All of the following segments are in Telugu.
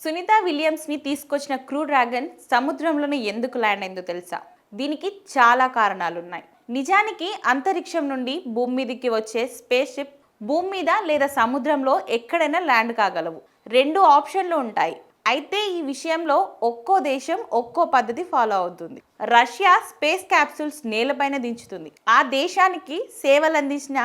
సునీత విలియమ్స్ని తీసుకొచ్చిన క్రూ డ్రాగన్ సముద్రంలోనే ఎందుకు ల్యాండ్ అయిందో తెలుసా? దీనికి చాలా కారణాలున్నాయి. నిజానికి అంతరిక్షం నుండి భూమి మీదకి వచ్చే స్పేస్ షిప్ భూమి మీద లేదా సముద్రంలో ఎక్కడైనా ల్యాండ్ కాగలవు. రెండు ఆప్షన్లు ఉంటాయి. అయితే ఈ విషయంలో ఒక్కో దేశం ఒక్కో పద్ధతి ఫాలో అవుతుంది. రష్యా స్పేస్ క్యాప్సూల్స్ నేలపైన దించుతుంది. ఆ దేశానికి సేవలు అందించిన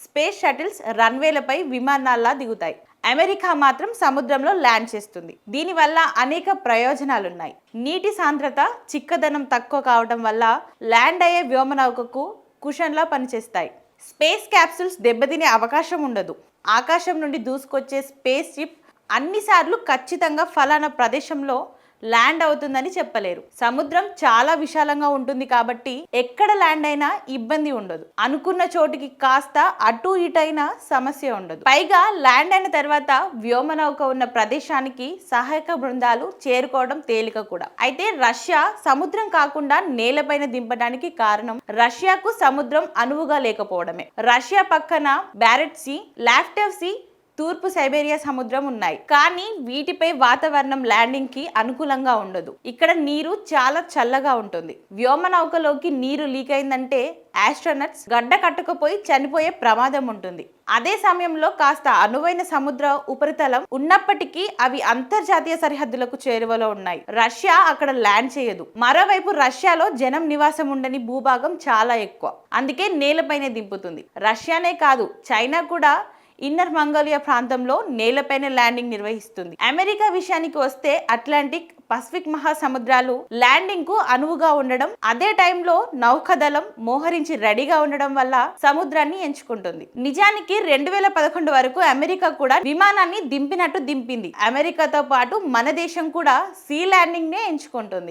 స్పేస్ షటిల్స్ రన్వేలపై విమానాల్లా దిగుతాయి. అమెరికా మాత్రం సముద్రంలో ల్యాండ్ చేస్తుంది. దీనివల్ల అనేక ప్రయోజనాలున్నాయి. నీటి సాంద్రత, చిక్కదనం తక్కువ కావడం వల్ల ల్యాండ్ అయ్యే వ్యోమనౌకకు కుషన్లా పనిచేస్తాయి. స్పేస్ క్యాప్సూల్స్ దెబ్బతినే అవకాశం ఉండదు. ఆకాశం నుండి దూసుకొచ్చే స్పేస్ షిప్ అన్నిసార్లు ఖచ్చితంగా ఫలానా ప్రదేశంలో ల్యాండ్ అవుతుందని చెప్పలేరు. సముద్రం చాలా విశాలంగా ఉంటుంది కాబట్టి ఎక్కడ ల్యాండ్ అయినా ఇబ్బంది ఉండదు. అనుకున్న చోటికి కాస్త అటు ఇటైనా సమస్య ఉండదు. పైగా ల్యాండ్ అయిన తర్వాత వ్యోమనౌక ఉన్న ప్రదేశానికి సహాయక బృందాలు చేరుకోవడం తేలిక కూడా. అయితే రష్యా సముద్రం కాకుండా నేలపైన దింపడానికి కారణం రష్యాకు సముద్రం అనువుగా లేకపోవడమే. రష్యా పక్కన బ్యారెట్ సీ, లాఫ్టెవ్ సీ, తూర్పు సైబేరియా సముద్రం ఉన్నాయి. కానీ వీటిపై వాతావరణం ల్యాండింగ్ కి అనుకూలంగా ఉండదు. ఇక్కడ నీరు చాలా చల్లగా ఉంటుంది. వ్యోమనౌకలోకి నీరు లీక్ అయిందంటే ఆస్ట్రోనట్స్ గడ్డ కట్టుకుపోయి చనిపోయే ప్రమాదం ఉంటుంది. అదే సమయంలో కాస్త అనువైన సముద్ర ఉపరితలం ఉన్నప్పటికీ అవి అంతర్జాతీయ సరిహద్దులకు చేరువలో ఉన్నాయి. రష్యా అక్కడ ల్యాండ్ చేయదు. మరోవైపు రష్యాలో జనం నివాసం ఉండని భూభాగం చాలా ఎక్కువ. అందుకే నేలపైనే దింపుతుంది. రష్యానే కాదు, చైనా కూడా ఇన్నర్ మంగోలియా ప్రాంతంలో నేలపైన ల్యాండింగ్ నిర్వహిస్తుంది. అమెరికా విషయానికి వస్తే అట్లాంటిక్, పసిఫిక్ మహాసముద్రాలు ల్యాండింగ్ కు అనువుగా ఉండడం, అదే టైంలో నౌకాదళం మోహరించి రెడీగా ఉండడం వల్ల సముద్రాన్ని ఎంచుకుంటుంది. నిజానికి 2011 వరకు అమెరికా కూడా విమానాన్ని దింపినట్టు దింపింది. అమెరికాతో పాటు మన దేశం కూడా సీ ల్యాండింగ్ నే ఎంచుకుంటుంది.